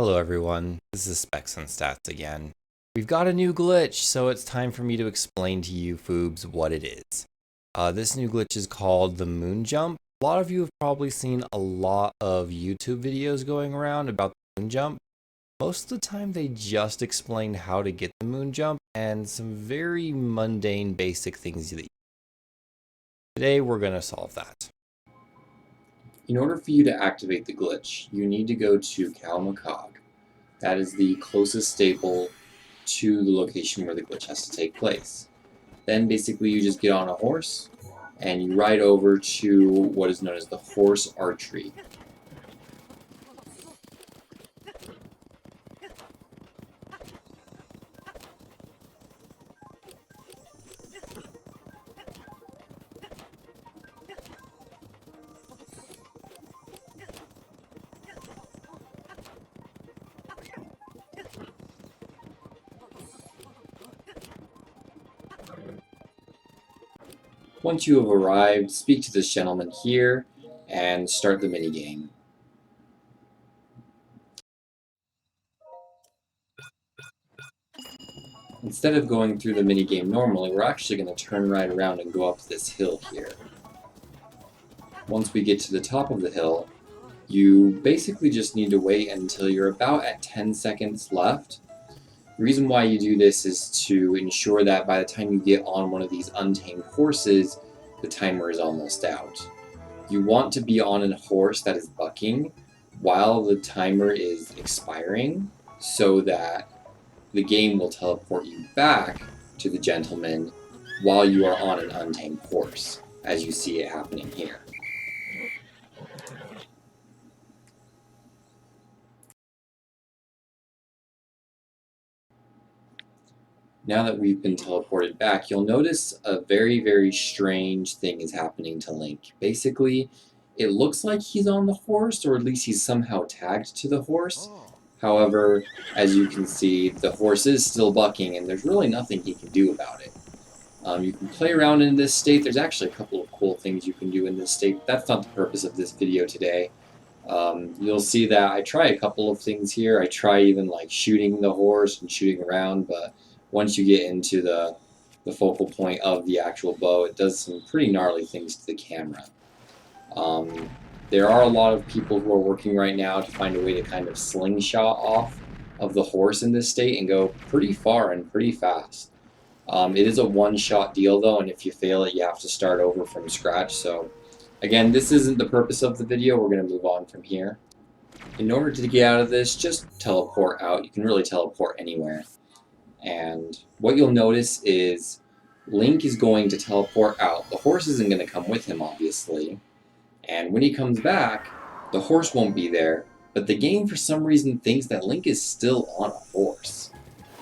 Hello everyone, this is Specs and Stats again. We've got a new glitch, so it's time for me to explain to you foobs what it is. This new glitch is called the moon jump. A lot of you have probably seen a lot of YouTube videos going around about the moon jump. Most of the time they just explain how to get the moon jump and some very mundane basic things that today we're going to solve that. In order for you to activate the glitch, you need to go to Kalmakog. That is the closest stable to the location where the glitch has to take place. Then basically you just get on a horse and you ride over to what is known as the horse archery. Once you have arrived, speak to this gentleman here and start the minigame. Instead of going through the minigame normally, we're actually going to turn right around and go up this hill here. Once we get to the top of the hill, you basically just need to wait until you're about at 10 seconds left. The reason why you do this is to ensure that by the time you get on one of these untamed horses, the timer is almost out. You want to be on a horse that is bucking while the timer is expiring so that the game will teleport you back to the gentleman while you are on an untamed horse, as you see it happening here. Now that we've been teleported back, you'll notice a very strange thing is happening to Link. Basically, it looks like he's on the horse, or at least he's somehow tagged to the horse. However, as you can see, the horse is still bucking, and there's really nothing he can do about it. You can play around in this state. There's actually a couple of cool things you can do in this state. That's not the purpose of this video today. You'll see that I try a couple of things here. I try even like shooting the horse and shooting around, but once you get into the focal point of the actual bow, it does some pretty gnarly things to the camera. There are a lot of people who are working right now to find a way to kind of slingshot off of the horse in this state and go pretty far and pretty fast. It is a one-shot deal though, and if you fail it, you have to start over from scratch. So again, this isn't the purpose of the video. We're going to move on from here. In order to get out of this, just teleport out. You can really teleport anywhere. And what you'll notice is Link is going to teleport out. The horse isn't going to come with him, obviously. And when he comes back, the horse won't be there, but the game for some reason thinks that Link is still on a horse.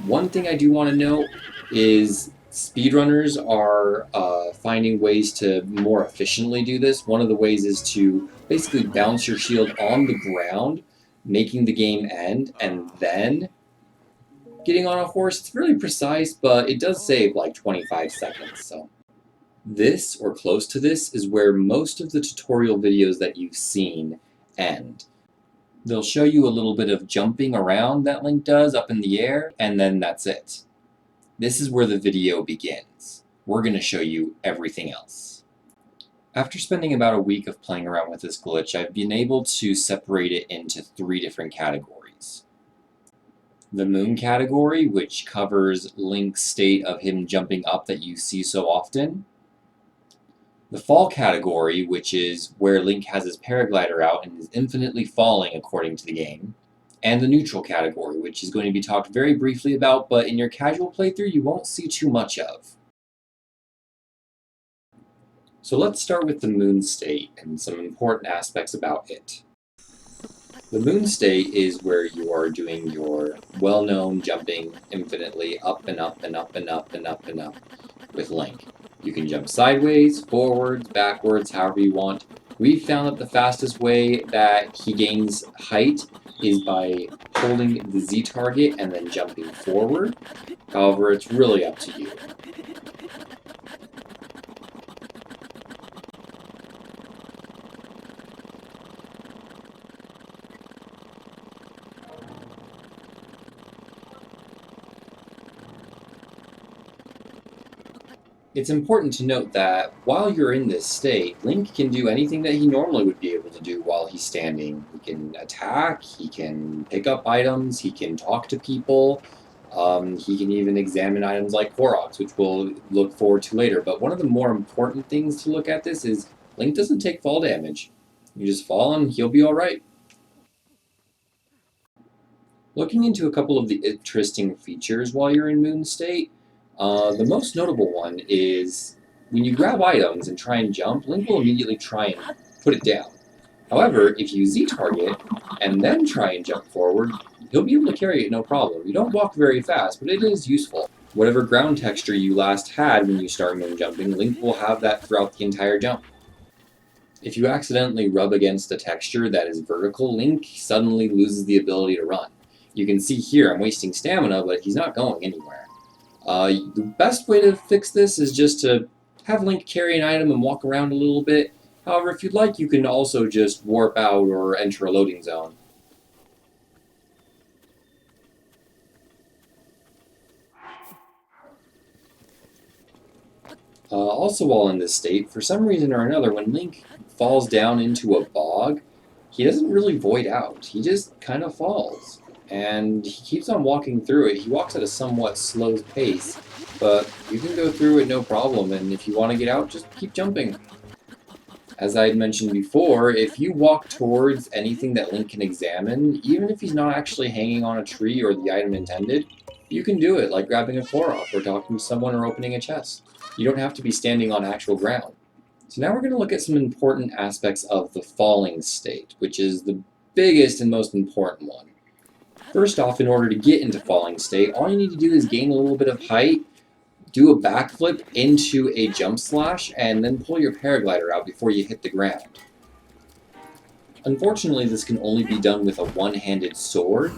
One thing I do want to note is speedrunners are finding ways to more efficiently do this. One of the ways is to basically bounce your shield on the ground, making the game end, and then getting on a horse. It's really precise, but it does save like 25 seconds. So this, or close to this, is where most of the tutorial videos that you've seen end. They'll show you a little bit of jumping around that Link does up in the air, and then that's it. This is where the video begins. We're going to show you everything else. After spending about a week of playing around with this glitch, I've been able to separate it into 3 different categories. The moon category, which covers Link's state of him jumping up that you see so often. The fall category, which is where Link has his paraglider out and is infinitely falling according to the game. And the neutral category, which is going to be talked very briefly about, but in your casual playthrough you won't see too much of. So let's start with the moon state and some important aspects about it. The moon state is where you are doing your well-known jumping infinitely up and up and up and up and up and up with Link. You can jump sideways, forwards, backwards, however you want. We've found that the fastest way that he gains height is by holding the Z target and then jumping forward. However, it's really up to you. It's important to note that while you're in this state, Link can do anything that he normally would be able to do while he's standing. He can attack, he can pick up items, he can talk to people, he can even examine items like Koroks, which we'll look forward to later. But one of the more important things to look at this is Link doesn't take fall damage. You just fall and he'll be alright. Looking into a couple of the interesting features while you're in Moon State, the most notable one is when you grab items and try and jump, Link will immediately try and put it down. However, if you Z-target and then try and jump forward, he'll be able to carry it no problem. You don't walk very fast, but it is useful. Whatever ground texture you last had when you start moon jumping, Link will have that throughout the entire jump. If you accidentally rub against a texture that is vertical, Link suddenly loses the ability to run. You can see here I'm wasting stamina, but he's not going anywhere. The best way to fix this is just to have Link carry an item and walk around a little bit. However, if you'd like, you can also just warp out or enter a loading zone. Also, while in this state, for some reason or another, when Link falls down into a bog, he doesn't really void out. He just kind of falls. And he keeps on walking through it. He walks at a somewhat slow pace, but you can go through it no problem, and if you want to get out, just keep jumping. As I had mentioned before, if you walk towards anything that Link can examine, even if he's not actually hanging on a tree or the item intended, you can do it, like grabbing a Korok or talking to someone or opening a chest. You don't have to be standing on actual ground. So now we're going to look at some important aspects of the falling state, which is the biggest and most important one. First off, in order to get into falling state, all you need to do is gain a little bit of height, do a backflip into a jump slash, and then pull your paraglider out before you hit the ground. Unfortunately, this can only be done with a one-handed sword.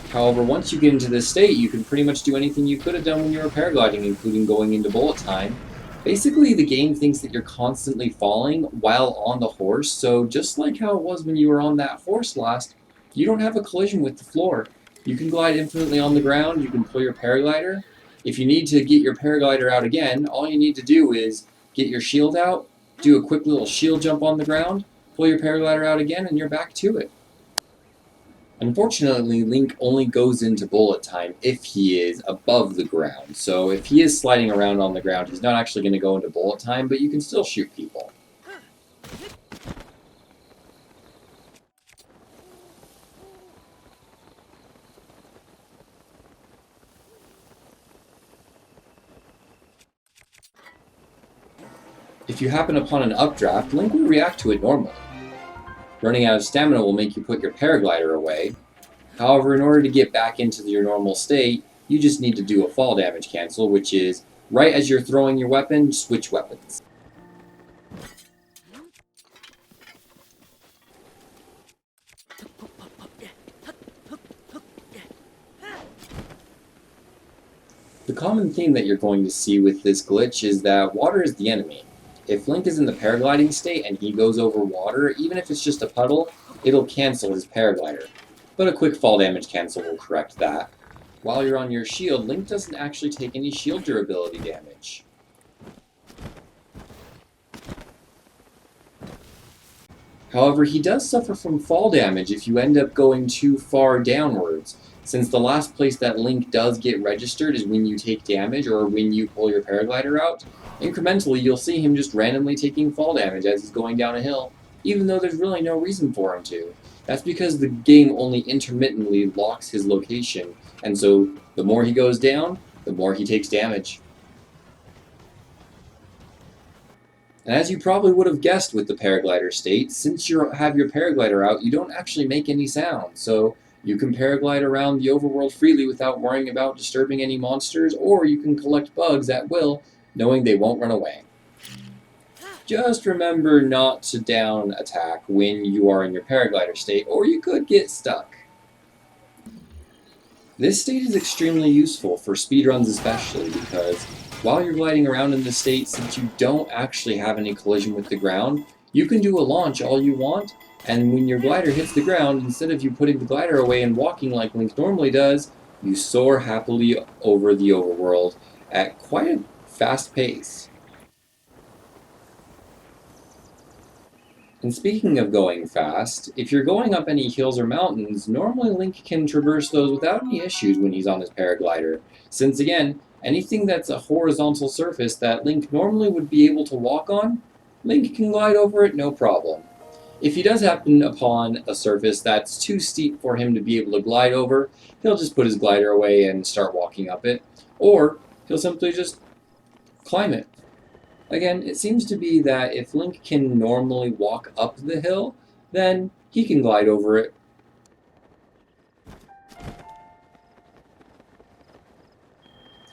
However, once you get into this state, you can pretty much do anything you could have done when you were paragliding, including going into bullet time. Basically, the game thinks that you're constantly falling while on the horse, so just like how it was when you were on that horse last, you don't have a collision with the floor. You can glide infinitely on the ground, you can pull your paraglider. If you need to get your paraglider out again, all you need to do is get your shield out, do a quick little shield jump on the ground, pull your paraglider out again, and you're back to it. Unfortunately, Link only goes into bullet time if he is above the ground. So if he is sliding around on the ground, he's not actually going to go into bullet time, but you can still shoot people. If you happen upon an updraft, Link will react to it normally. Running out of stamina will make you put your paraglider away. However, in order to get back into your normal state, you just need to do a fall damage cancel, which is right as you're throwing your weapon, switch weapons. The common theme that you're going to see with this glitch is that water is the enemy. If Link is in the paragliding state and he goes over water, even if it's just a puddle, it'll cancel his paraglider. But a quick fall damage cancel will correct that. While you're on your shield, Link doesn't actually take any shield durability damage. However, he does suffer from fall damage if you end up going too far downwards, since the last place that Link does get registered is when you take damage or when you pull your paraglider out. Incrementally, you'll see him just randomly taking fall damage as he's going down a hill, even though there's really no reason for him to. That's because the game only intermittently locks his location, and so the more he goes down, the more he takes damage. And as you probably would have guessed with the paraglider state, since you have your paraglider out, you don't actually make any sound, so you can paraglide around the overworld freely without worrying about disturbing any monsters, or you can collect bugs at will, knowing they won't run away. Just remember not to down attack when you are in your paraglider state, or you could get stuck. This state is extremely useful for speedruns especially, because while you're gliding around in this state, since you don't actually have any collision with the ground, you can do a launch all you want, and when your glider hits the ground, instead of you putting the glider away and walking like Link normally does, you soar happily over the overworld at quite a fast pace. And speaking of going fast, if you're going up any hills or mountains, normally Link can traverse those without any issues when he's on his paraglider, since again, anything that's a horizontal surface that Link normally would be able to walk on, Link can glide over it no problem. If he does happen upon a surface that's too steep for him to be able to glide over, he'll just put his glider away and start walking up it, or he'll simply just climb it. Again, it seems to be that if Link can normally walk up the hill, then he can glide over it.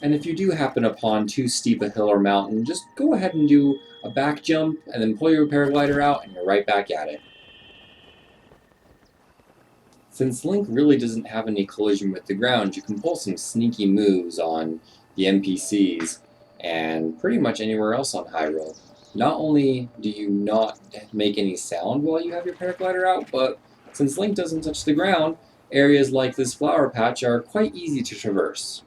And if you do happen upon too steep a hill or mountain, just go ahead and do a back jump and then pull your paraglider out and you're right back at it. Since Link really doesn't have any collision with the ground, you can pull some sneaky moves on the NPCs and pretty much anywhere else on Hyrule. Not only do you not make any sound while you have your paraglider out, but since Link doesn't touch the ground, areas like this flower patch are quite easy to traverse.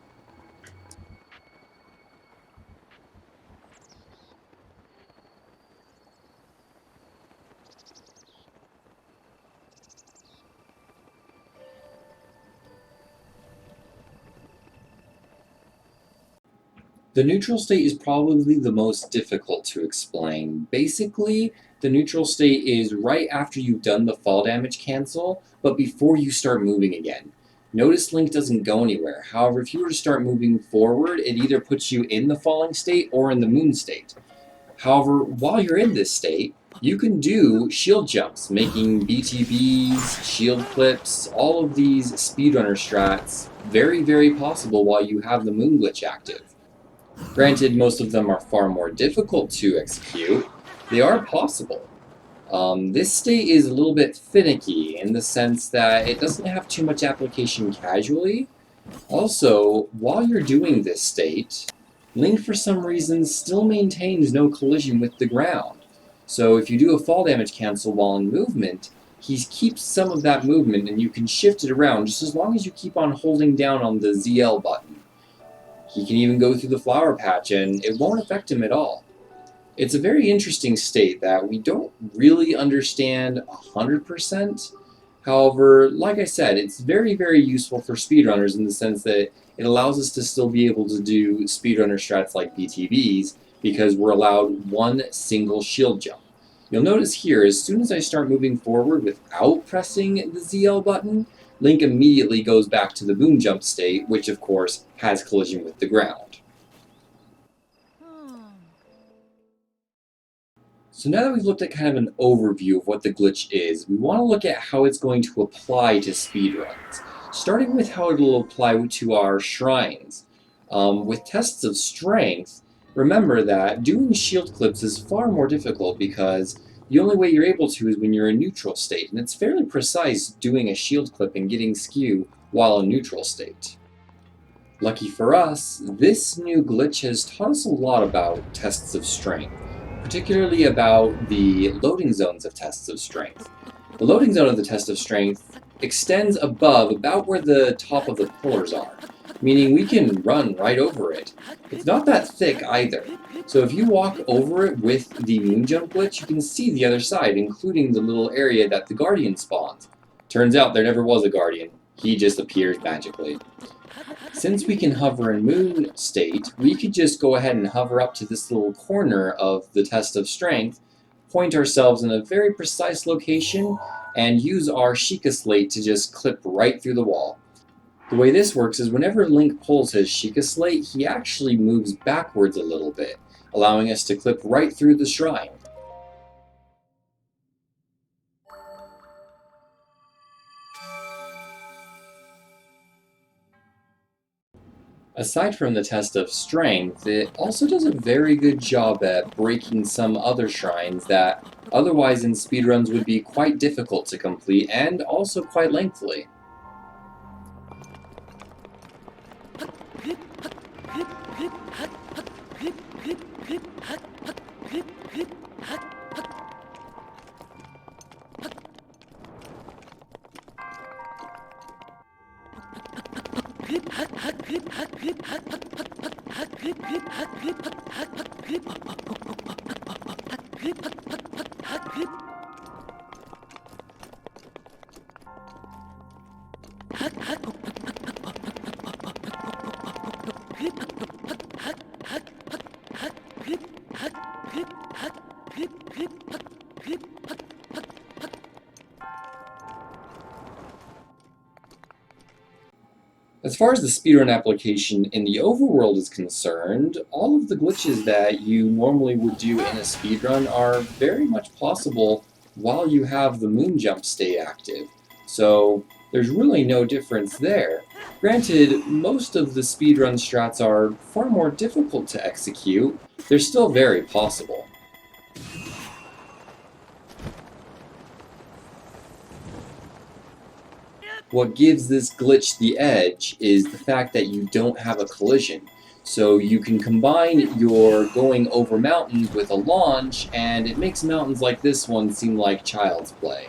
The neutral state is probably the most difficult to explain. Basically, the neutral state is right after you've done the fall damage cancel, but before you start moving again. Notice Link doesn't go anywhere. However, if you were to start moving forward, it either puts you in the falling state or in the moon state. However, while you're in this state, you can do shield jumps, making BTBs, shield clips, all of these speedrunner strats very, very possible while you have the moon glitch active. Granted, most of them are far more difficult to execute. They are possible. This state is a little bit finicky in the sense that it doesn't have too much application casually. Also, while you're doing this state, Link for some reason still maintains no collision with the ground. So if you do a fall damage cancel while in movement, he keeps some of that movement and you can shift it around just as long as you keep on holding down on the ZL button. He can even go through the flower patch and it won't affect him at all. It's a very interesting state that we don't really understand 100%. However, like I said, it's very, very useful for speedrunners in the sense that it allows us to still be able to do speedrunner strats like BTBs because we're allowed one single shield jump. You'll notice here, as soon as I start moving forward without pressing the ZL button, Link immediately goes back to the boom jump state, which of course has collision with the ground. So now that we've looked at kind of an overview of what the glitch is, we want to look at how it's going to apply to speedruns. Starting with how it'll apply to our shrines. With tests of strength, remember that doing shield clips is far more difficult because the only way you're able to is when you're in neutral state, and it's fairly precise doing a shield clip and getting skew while in neutral state. Lucky for us, this new glitch has taught us a lot about tests of strength, particularly about the loading zones of tests of strength. The loading zone of the test of strength extends above about where the top of the pillars are, meaning we can run right over it. It's not that thick either, so if you walk over it with the moon jump glitch, you can see the other side, including the little area that the guardian spawns. Turns out there never was a guardian. He just appears magically. Since we can hover in moon state, we could just go ahead and hover up to this little corner of the test of strength, point ourselves in a very precise location, and use our Sheikah Slate to just clip right through the wall. The way this works is whenever Link pulls his Sheikah Slate, he actually moves backwards a little bit, allowing us to clip right through the shrine. Aside from the test of strength, it also does a very good job at breaking some other shrines that otherwise in speedruns would be quite difficult to complete and also quite lengthy. As far as the speedrun application in the overworld is concerned, all of the glitches that you normally would do in a speedrun are very much possible while you have the moon jump stay active. So there's really no difference there. Granted, most of the speedrun strats are far more difficult to execute, they're still very possible. What gives this glitch the edge is the fact that you don't have a collision. So you can combine your going over mountains with a launch, and it makes mountains like this one seem like child's play.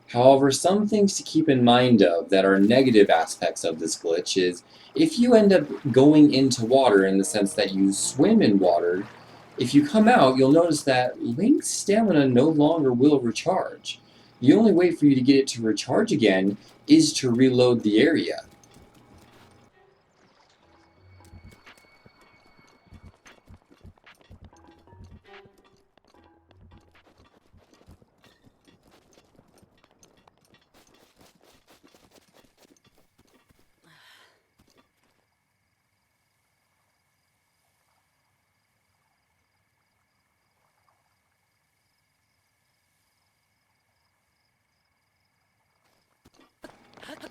However, some things to keep in mind of that are negative aspects of this glitch is if you end up going into water in the sense that you swim in water, if you come out, you'll notice that Link's stamina no longer will recharge. The only way for you to get it to recharge again is to reload the area.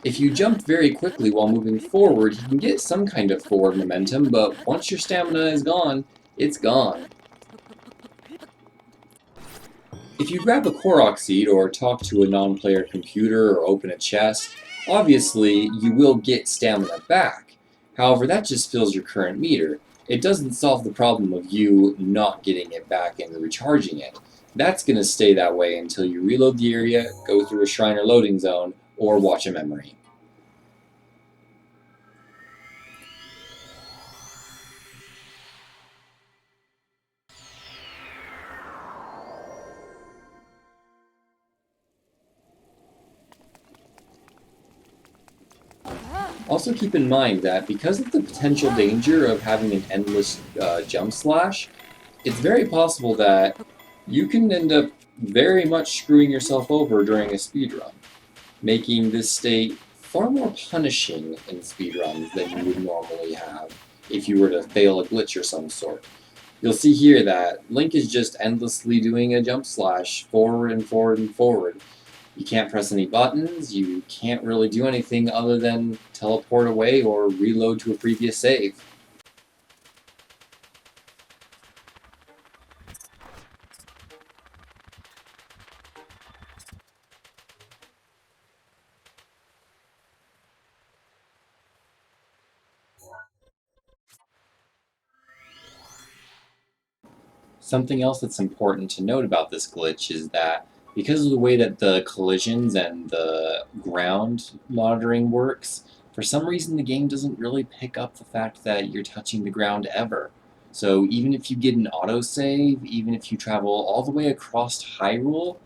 If you jump very quickly while moving forward, you can get some kind of forward momentum, but once your stamina is gone, it's gone. If you grab a Korok seed or talk to a non-player computer or open a chest, obviously you will get stamina back. However, that just fills your current meter. It doesn't solve the problem of you not getting it back and recharging it. That's going to stay that way until you reload the area, go through a shrine or loading zone, or watch a memory. Also keep in mind that because of the potential danger of having an endless jump slash, it's very possible that you can end up very much screwing yourself over during a speedrun, making this state far more punishing in speedruns than you would normally have if you were to fail a glitch or some sort. You'll see here that Link is just endlessly doing a jump slash forward and forward and forward. You can't press any buttons, you can't really do anything other than teleport away or reload to a previous save. Something else that's important to note about this glitch is that because of the way that the collisions and the ground monitoring works, for some reason the game doesn't really pick up the fact that you're touching the ground ever. So even if you get an autosave, even if you travel all the way across Hyrule,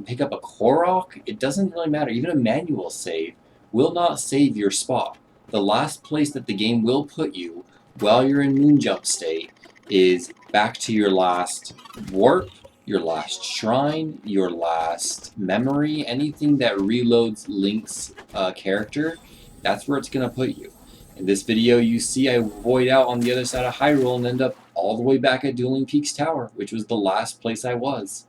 pick up a Korok, it doesn't really matter. Even a manual save will not save your spot. The last place that the game will put you while you're in Moonjump state is back to your last warp, your last shrine, your last memory, anything that reloads Link's character, that's where it's going to put you. In this video, you see I void out on the other side of Hyrule and end up all the way back at Dueling Peaks Tower, which was the last place I was.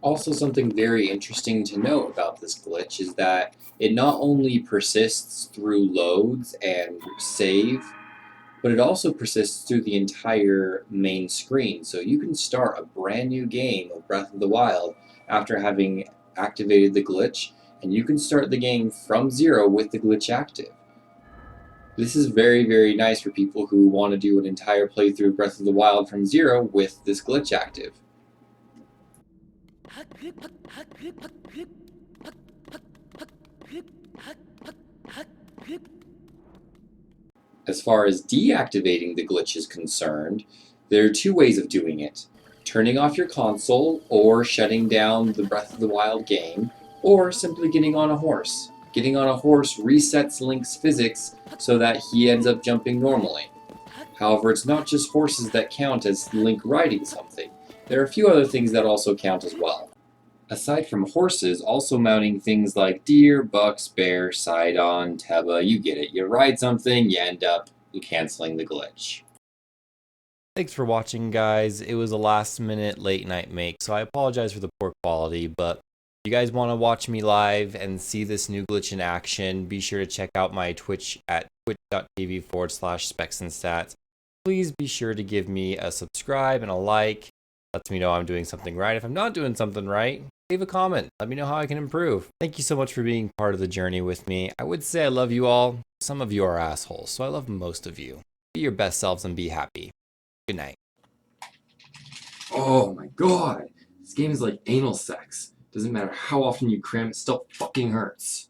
Also, something very interesting to note about this glitch is that it not only persists through loads and save, but it also persists through the entire main screen. So you can start a brand new game of Breath of the Wild after having activated the glitch, and you can start the game from zero with the glitch active. This is very, very nice for people who want to do an entire playthrough of Breath of the Wild from zero with this glitch active. As far as deactivating the glitch is concerned, there are two ways of doing it. Turning off your console, or shutting down the Breath of the Wild game, or simply getting on a horse. Getting on a horse resets Link's physics so that he ends up jumping normally. However, it's not just horses that count as Link riding something. There are a few other things that also count as well. Aside from horses, also mounting things like deer, bucks, bear, Sidon, Teba, you get it. You ride something, you end up canceling the glitch. Thanks for watching, guys. It was a last minute late night make, so I apologize for the poor quality, but if you guys want to watch me live and see this new glitch in action, be sure to check out my Twitch at twitch.tv/specsandStats. Please be sure to give me a subscribe and a like. Lets me know I'm doing something right. If I'm not doing something right, leave a comment. Let me know how I can improve. Thank you so much for being part of the journey with me. I would say I love you all. Some of you are assholes, so I love most of you. Be your best selves and be happy. Good night. Oh my god! This game is like anal sex. Doesn't matter how often you cram, it still fucking hurts.